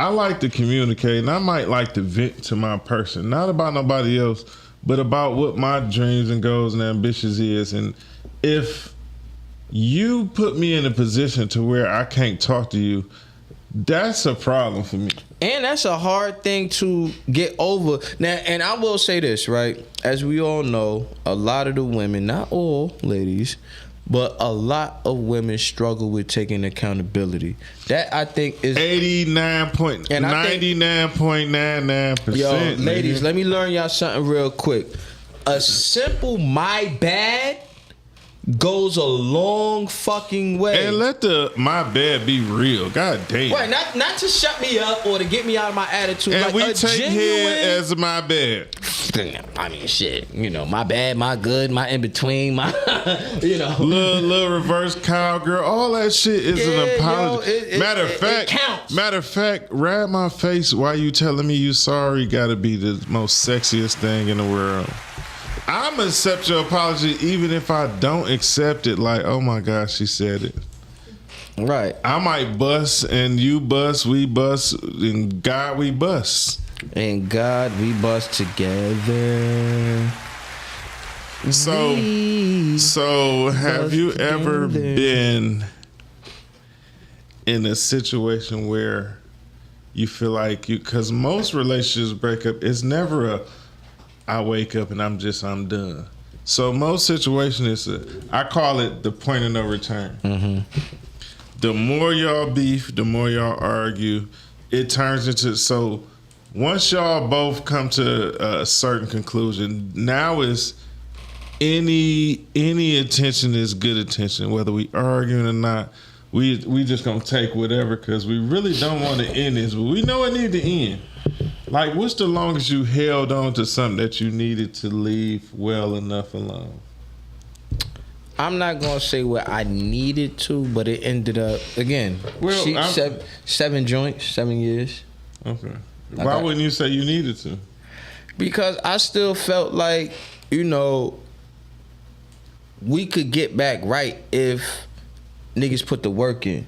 E: like to communicate, and I might like to vent to my person, not about nobody else, but about what my dreams and goals and ambitions is. And if you put me in a position to where I can't talk to you, that's a problem for me.
D: And that's a hard thing to get over. Now, and I will say this, right? As we all know, a lot of the women, not all ladies, but a lot of women struggle with taking accountability. That I think is
E: 99.99%.
D: Yo, ladies, let me learn y'all something real quick. A simple "my bad" goes a long fucking way.
E: And let the "my bad" be real. God damn.
D: Right, not to shut me up or to get me out of my attitude.
E: And
D: like
E: we
D: a
E: take head as "my bad."
D: I mean, shit. You know, my bad, my good, my in between, my
E: little reverse cowgirl, all that shit is an apology.
D: It counts.
E: Matter of fact, ride my face while you telling me you sorry got to be the most sexiest thing in the world. I'm gonna accept your apology even if I don't accept it. Like, oh my gosh, she said it.
D: Right.
E: I might bust and you bust, we bust, and God we bust.
D: And God we bust together.
E: So have you ever been in a situation where you feel like because most relationships break up, it's never I wake up and I'm done. So most situations I call it the point of no return. Mm-hmm. The more y'all beef, the more y'all argue, it turns into, so once y'all both come to a certain conclusion, now is any attention is good attention, whether we arguing or not. We just gonna take whatever because we really don't want to end this, but we know it need to end. Like, what's the longest you held on to something that you needed to leave well enough alone?
D: I'm not gonna say what I needed to, but it ended up again.
E: Well,
D: 7 joints, 7 years.
E: Okay. Why wouldn't you say you needed to?
D: Because I still felt like, we could get back right if niggas put the work in.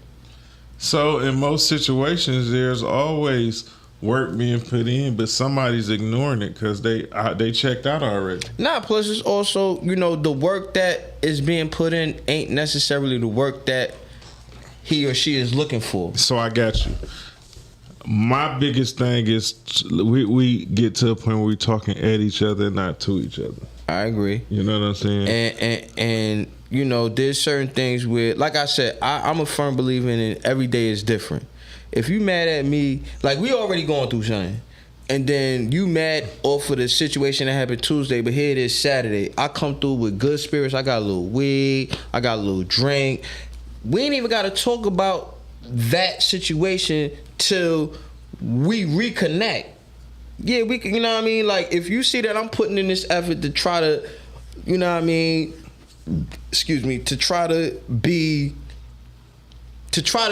E: So in most situations, there's always work being put in, but somebody's ignoring it because they checked out already.
D: Nah, plus it's also, the work that is being put in ain't necessarily the work that he or she is looking for.
E: So I got you. My biggest thing is we get to a point where we're talking at each other, not to each other.
D: I agree.
E: You know what I'm saying?
D: And there's certain things where, like I said, I'm a firm believer in every day is different. If you mad at me, like we already going through something, and then you mad off of the situation that happened Tuesday, but here it is Saturday. I come through with good spirits. I got a little weed. I got a little drink. We ain't even got to talk about that situation till we reconnect. Yeah, we can, what I mean? Like, if you see that I'm putting in this effort to try to, what I mean? Excuse me, to try to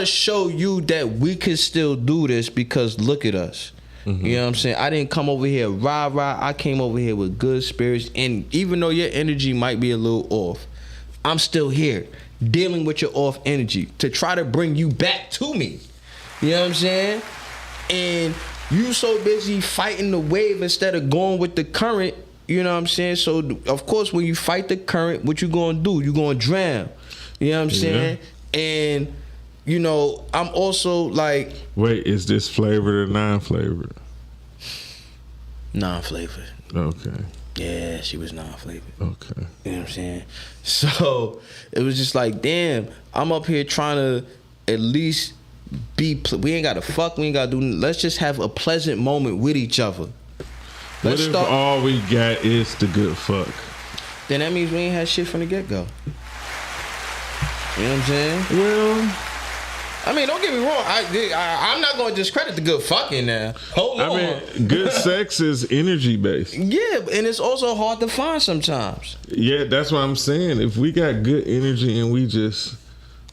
D: show you that we can still do this because look at us. Mm-hmm. You know what I'm saying? I didn't come over here rah. I came over here with good spirits. And even though your energy might be a little off, I'm still here dealing with your off energy to try to bring you back to me. You know what I'm saying? And you so busy fighting the wave instead of going with the current. You know what I'm saying? So, of course, when you fight the current, what you going to do? You going to drown. You know what I'm saying? And, I'm also like...
E: Wait, is this flavored or non-flavored?
D: Non-flavored.
E: Okay.
D: Yeah, she was non-flavored.
E: Okay.
D: You know what I'm saying? So, it was just like, damn, I'm up here trying to at least we ain't got to fuck, we ain't got to do... Let's just have a pleasant moment with each other.
E: What if all we got is the good fuck?
D: Then that means we ain't had shit from the get-go. You know what I'm saying?
E: Well,
D: I mean, don't get me wrong. I'm not going to discredit the good fucking now. Hold on.
E: I mean, good sex is energy based.
D: Yeah, and it's also hard to find sometimes.
E: Yeah, that's what I'm saying. If we got good energy and we just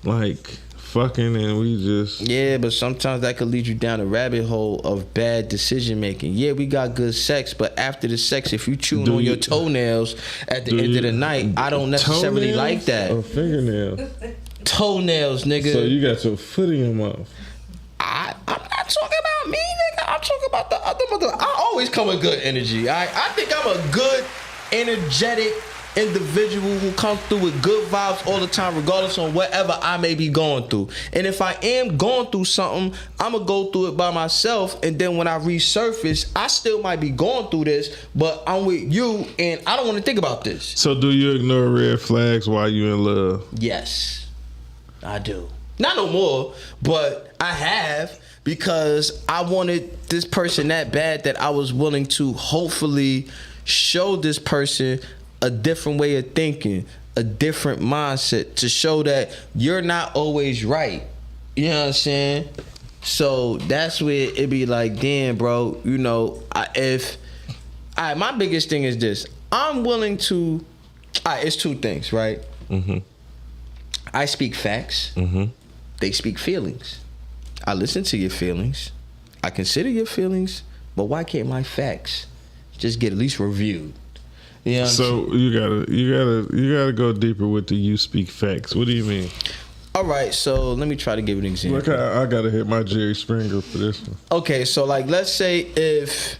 E: like fucking and we just.
D: Yeah, but sometimes that could lead you down a rabbit hole of bad decision making. Yeah, we got good sex, but after the sex, if you chewing on your toenails at the end of the night, I don't necessarily like that.
E: Or fingernails?
D: Toenails, nigga.
E: So you got your foot in your mouth.
D: I'm not talking about me, nigga. I'm talking about the other mother. I always come with good energy. I think I'm a good, energetic individual who comes through with good vibes all the time, regardless on whatever I may be going through. And if I am going through something, I'm gonna go through it by myself. And then when I resurface, I still might be going through this, but I'm with you, and I don't want to think about this.
E: So do you ignore red flags while you in love?
D: Yes, I do. Not no more, but I have, because I wanted this person that bad that I was willing to hopefully show this person a different way of thinking, a different mindset, to show that you're not always right. You know what I'm saying? So that's where it be like, damn, bro, you know, my biggest thing is this. I'm willing to, it's two things, right? Mm-hmm. I speak facts. Mm-hmm. They speak feelings. I listen to your feelings. I consider your feelings, but why can't my facts just get at least reviewed? You know
E: so you gotta go deeper with the you speak facts. What do you mean?
D: All right, so let me try to give an example.
E: Look, I gotta hit my Jerry Springer for this one.
D: Okay, so like let's say if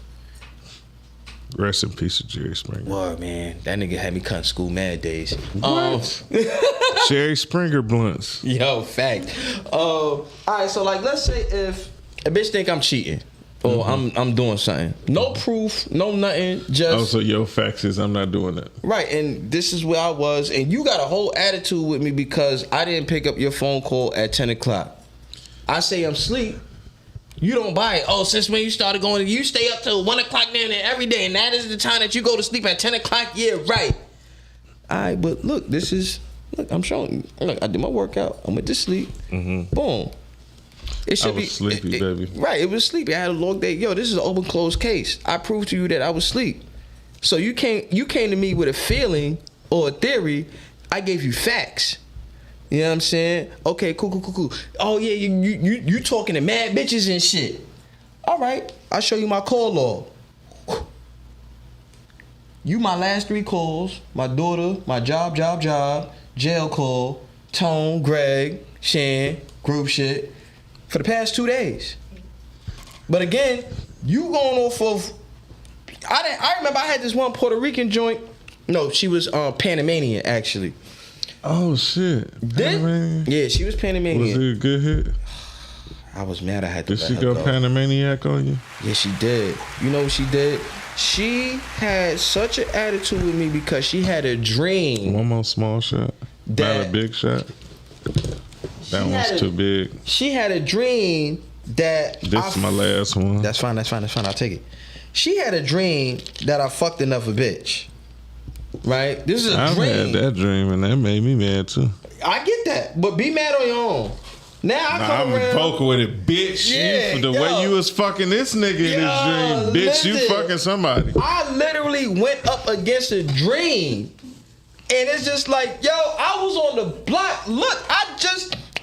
E: rest in peace of Jerry Springer.
D: Whoa, man, that nigga had me cutting school mad days.
E: What? Jerry Springer blunts.
D: Yo, fact. All right, so like let's say if a bitch think I'm cheating. Or I'm doing something. No proof, no nothing, just...
E: Oh, so your facts is I'm not doing that.
D: Right, and this is where I was, and you got a whole attitude with me because I didn't pick up your phone call at 10 o'clock. I say I'm asleep. You don't buy it. Oh, since when you started going, you stay up till 1 o'clock now and every day, and that is the time that you go to sleep at 10 o'clock? Yeah, right. All right, but look, I'm showing you. Look, I did my workout. I went to sleep. Mm-hmm. Boom. It should be
E: sleepy, baby.
D: Right, it was sleepy. I had a long day. Yo, this is an open closed case. I proved to you that I was asleep. So you came to me with a feeling or a theory. I gave you facts. You know what I'm saying? Okay, cool. Oh yeah, you talking to mad bitches and shit. All right, I'll show you my call log. You my last 3 calls, my daughter, my job, jail call, Tone, Greg, Shan, group shit. For the past 2 days. But again, you going off of... I remember I had this one Puerto Rican joint. No, she was Panamanian, actually.
E: Oh, shit. Panamanian?
D: Yeah, she was Panamanian.
E: Was it a good hit?
D: I was mad I had to
E: Did she go Panamaniac on you?
D: Yeah, she did. You know what she did? She had such an attitude with me because she had a dream.
E: One more small shot. Not a big shot. That one's too big.
D: She had a dream that...
E: This is my last one.
D: That's fine. I'll take it. She had a dream that I fucked another bitch. Right? This is a dream.
E: I've had that dream, and that made me mad, too.
D: I get that. But be mad on your own. Now I'm
E: vocal with it, bitch.
D: Yeah,
E: the way you was fucking this nigga in this dream. Bitch, you fucking somebody.
D: I literally went up against a dream. And it's just like, yo, I was on the block. Look,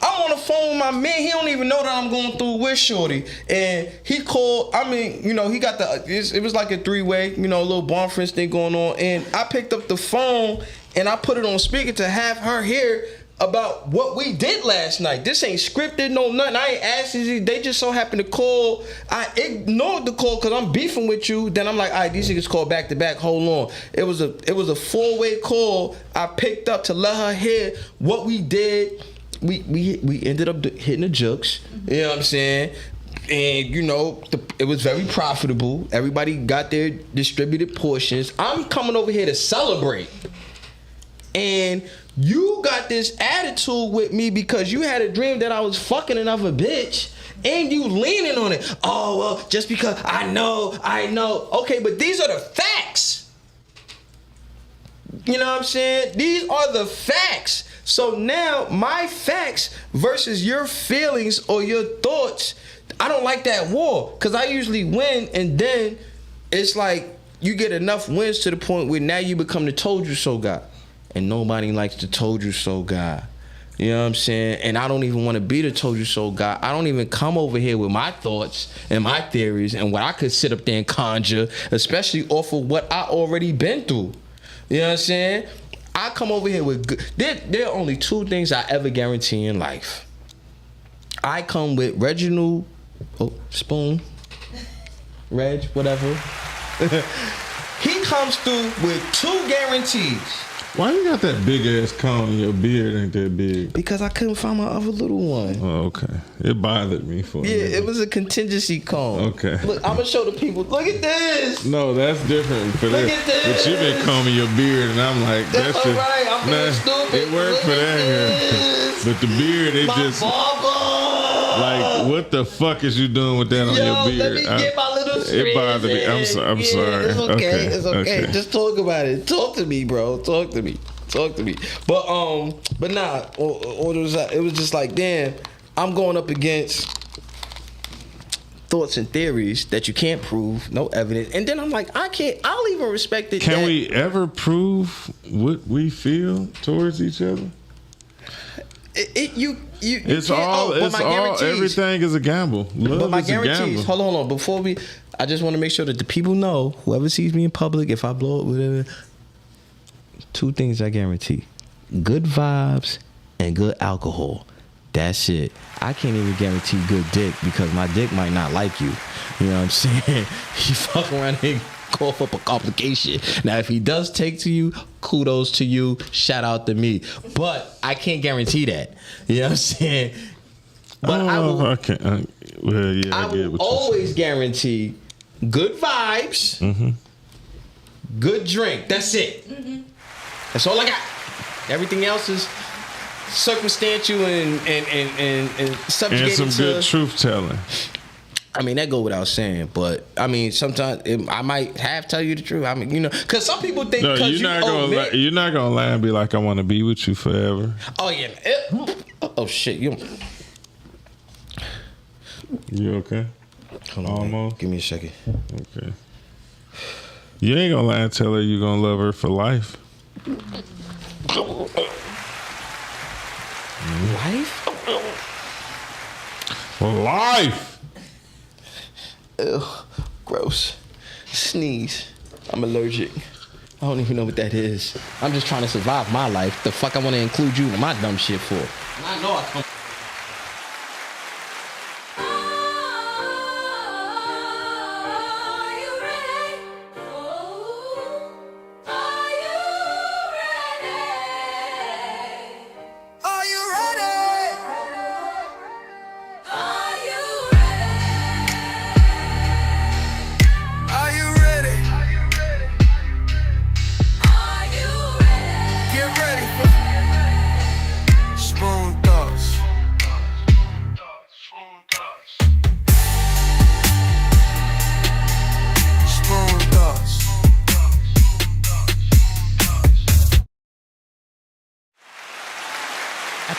D: I'm on the phone with my man. He don't even know that I'm going through with shorty. And he called, he got it was like a 3-way, a little barn friends thing going on. And I picked up the phone and I put it on speaker to have her hear about what we did last night. This ain't scripted, no nothing. I ain't asked. They just so happened to call. I ignored the call because I'm beefing with you. Then I'm like, all right, these niggas call back to back. Hold on. It was a 4-way call. I picked up to let her hear what we did. We ended up hitting the jukes. You know what I'm saying? And it was very profitable. Everybody got their distributed portions. I'm coming over here to celebrate. And you got this attitude with me because you had a dream that I was fucking another bitch, and you leaning on it. Oh, well, just because I know. Okay, but these are the facts. You know what I'm saying? These are the facts. So now my facts versus your feelings or your thoughts, I don't like that war because I usually win, and then it's like you get enough wins to the point where now you become the told you so guy. And nobody likes the told you so guy. You know what I'm saying? And I don't even want to be the told you so guy. I don't even come over here with my thoughts and my theories and what I could sit up there and conjure, especially off of what I already been through. You know what I'm saying? I come over here with good. There are only two things I ever guarantee in life. I come with Reginald, Spoon, Reg, whatever. He comes through with two guarantees.
E: Why you got that big ass cone in your beard? Ain't that big?
D: Because I couldn't find my other little one.
E: Oh, okay. It bothered me for a minute.
D: It was a contingency cone.
E: Okay.
D: Look, I'm gonna show the people. Look at this.
E: No, that's different for
D: Look
E: that.
D: at this.
E: But you been combing your beard, and I'm like,
D: That's
E: just,
D: all right. I'm being stupid.
E: It worked
D: Look
E: for
D: at
E: that here.
D: this.
E: But the beard, it
D: My
E: just
D: barber.
E: like, what the fuck is you doing with that on
D: Yo,
E: your beard?
D: let me get my little
E: It bothered me. I'm
D: in.
E: sorry.
D: It's okay. It's okay.
E: Okay.
D: Just talk about it. Talk to me, bro. Talk to me. But nah. It was just like, damn. I'm going up against thoughts and theories that you can't prove, no evidence, and then I'm like, I'll even respect it.
E: Can we ever prove what we feel towards each other?
D: It's all.
E: Everything is a gamble. Love
D: But my
E: is a
D: guarantees.
E: gamble.
D: Hold on. Before I just want to make sure that the people know. Whoever sees me in public, if I blow it, whatever. Two things I guarantee: good vibes and good alcohol. That's it. I can't even guarantee good dick because my dick might not like you. You know what I'm saying? You fuck around and cough up a complication. Now, if he does take to you, kudos to you. Shout out to me. But I can't guarantee that. You know what I'm saying? But I will.
E: Okay. Well, yeah,
D: I
E: I get
D: will
E: what
D: always guarantee good vibes, good drink. That's it. That's all I got. Everything else is circumstantial and subjugated
E: and some
D: to
E: good truth telling.
D: I mean, that go without saying, but I mean, sometimes I might have tell you the truth. I mean, you know, because some people think
E: No,
D: because
E: you're not gonna lie and be like, I want to be with you forever.
D: Oh yeah. Oh shit. You
E: okay?
D: hold on,
E: Almost.
D: man. Give me a second.
E: Okay. You ain't gonna lie and tell her you're gonna love her for life.
D: Life?
E: Life.
D: Ew, gross. Sneeze. I'm allergic. I don't even know what that is. I'm just trying to survive my life. The fuck I want to include you in my dumb shit for? And I know I come.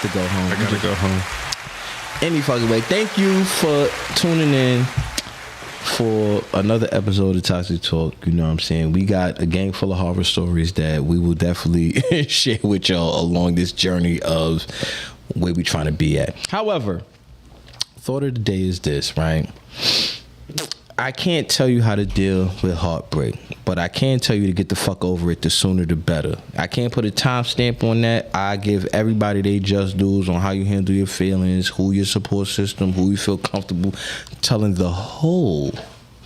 D: To go home.
E: I gotta go home.
D: Any fucking way. Thank you for tuning in for another episode of Toxic Talk. You know what I'm saying? We got a gang full of horror stories that we will definitely share with y'all along this journey of where we trying to be at. However, thought of the day is this, right? I can't tell you how to deal with heartbreak, but I can tell you to get the fuck over it. The sooner the better. I can't put a timestamp on that. I give everybody their just dues on how you handle your feelings, who your support system, who you feel comfortable telling the whole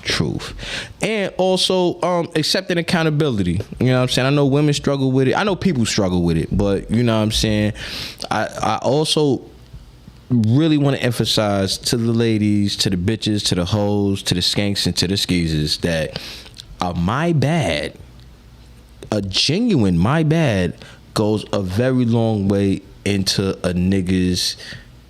D: truth, and also accepting accountability. You know what I'm saying? I know women struggle with it. I know people struggle with it, but you know what I'm saying? I also really want to emphasize to the ladies, to the bitches, to the hoes, to the skanks, and to the skeezers that my bad, a genuine my bad, goes a very long way into a nigga's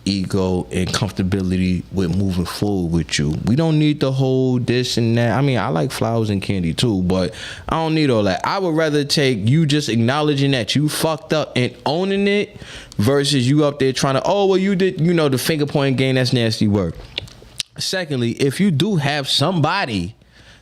D: ego and comfortability with moving forward with you. We don't need the whole this and that. I mean, I like flowers and candy too, but I don't need all that. I would rather take you just acknowledging that you fucked up and owning it versus you up there trying to, oh, well, you did, you know, the finger pointing game. That's nasty work. Secondly, if you do have somebody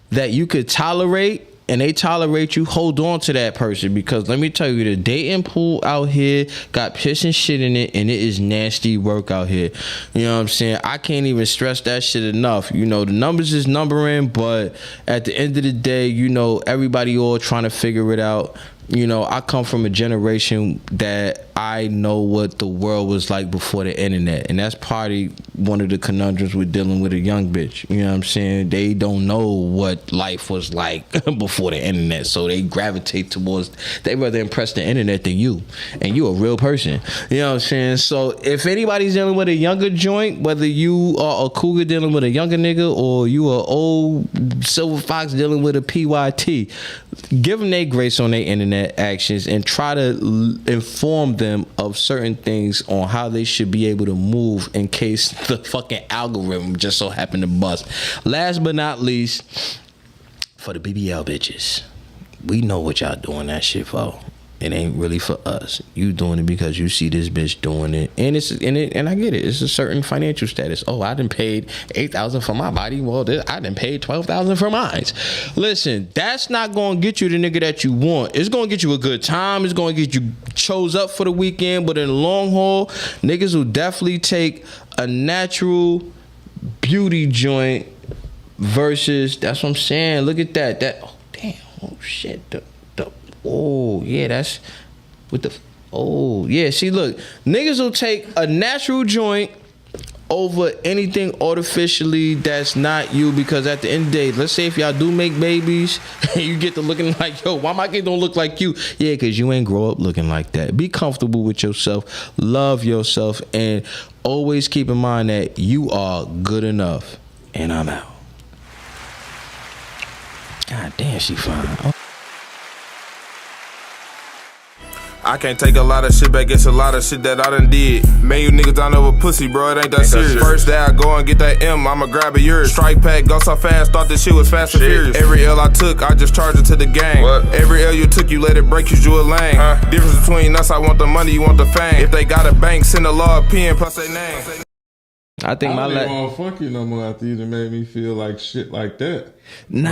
D: that you could tolerate and they tolerate you, hold on to that person, because let me tell you, the dating pool out here got piss and shit in it, and it is nasty work out here. You know what I'm saying? I can't even stress that shit enough. You know, the numbers is numbering, but at the end of the day, you know, everybody all trying to figure it out. You know, I come from a generation that I know what the world was like before the internet, and that's probably one of the conundrums with dealing with a young bitch. You know what I'm saying? They don't know what life was like before the internet, so they gravitate towards, they rather impress the internet than you, and you a real person. You know what I'm saying? So if anybody's dealing with a younger joint, whether you are a cougar dealing with a younger nigga or you a old silver fox dealing with a PYT, give them their grace on their internet actions and try to inform them of certain things on how they should be able to move in case the fucking algorithm just so happened to bust. Last but not least, for the BBL bitches, we know what y'all doing that shit for. It ain't really for us. You doing it because you see this bitch doing it, and and I get it. It's a certain financial status. Oh, I done paid $8,000 for my body. Well, I done paid $12,000 for mine. Listen, that's not gonna get you the nigga that you want. It's gonna get you a good time. It's gonna get you chose up for the weekend. But in the long haul, niggas will definitely take a natural beauty joint versus. That's what I'm saying. Look at that. Oh damn. Oh shit. Oh, yeah, that's with the... Oh, yeah, see, look. Niggas will take a natural joint over anything artificially that's not you, because at the end of the day, let's say if y'all do make babies, you get to looking like, yo, why my kid don't look like you? Yeah, because you ain't grow up looking like that. Be comfortable with yourself. Love yourself. And always keep in mind that you are good enough. And I'm out. God damn, she fine. Oh.
C: I can't take a lot of shit back, it's a lot of shit that I done did. Man, you niggas don't know a pussy, bro, it ain't that serious. First day I go and get that M, I'ma grab a yours. Strike pack, go so fast, thought this shit was fast and furious. Every L I took, I just charged it to the gang. Every L you took, you let it break, you drew a lane. Difference between us, I want the money, you want the fame. If they got a bank, send a law a pen plus their name.
D: I think
E: I don't even want to fuck you no more after you done made me feel like shit like that.
D: Nah.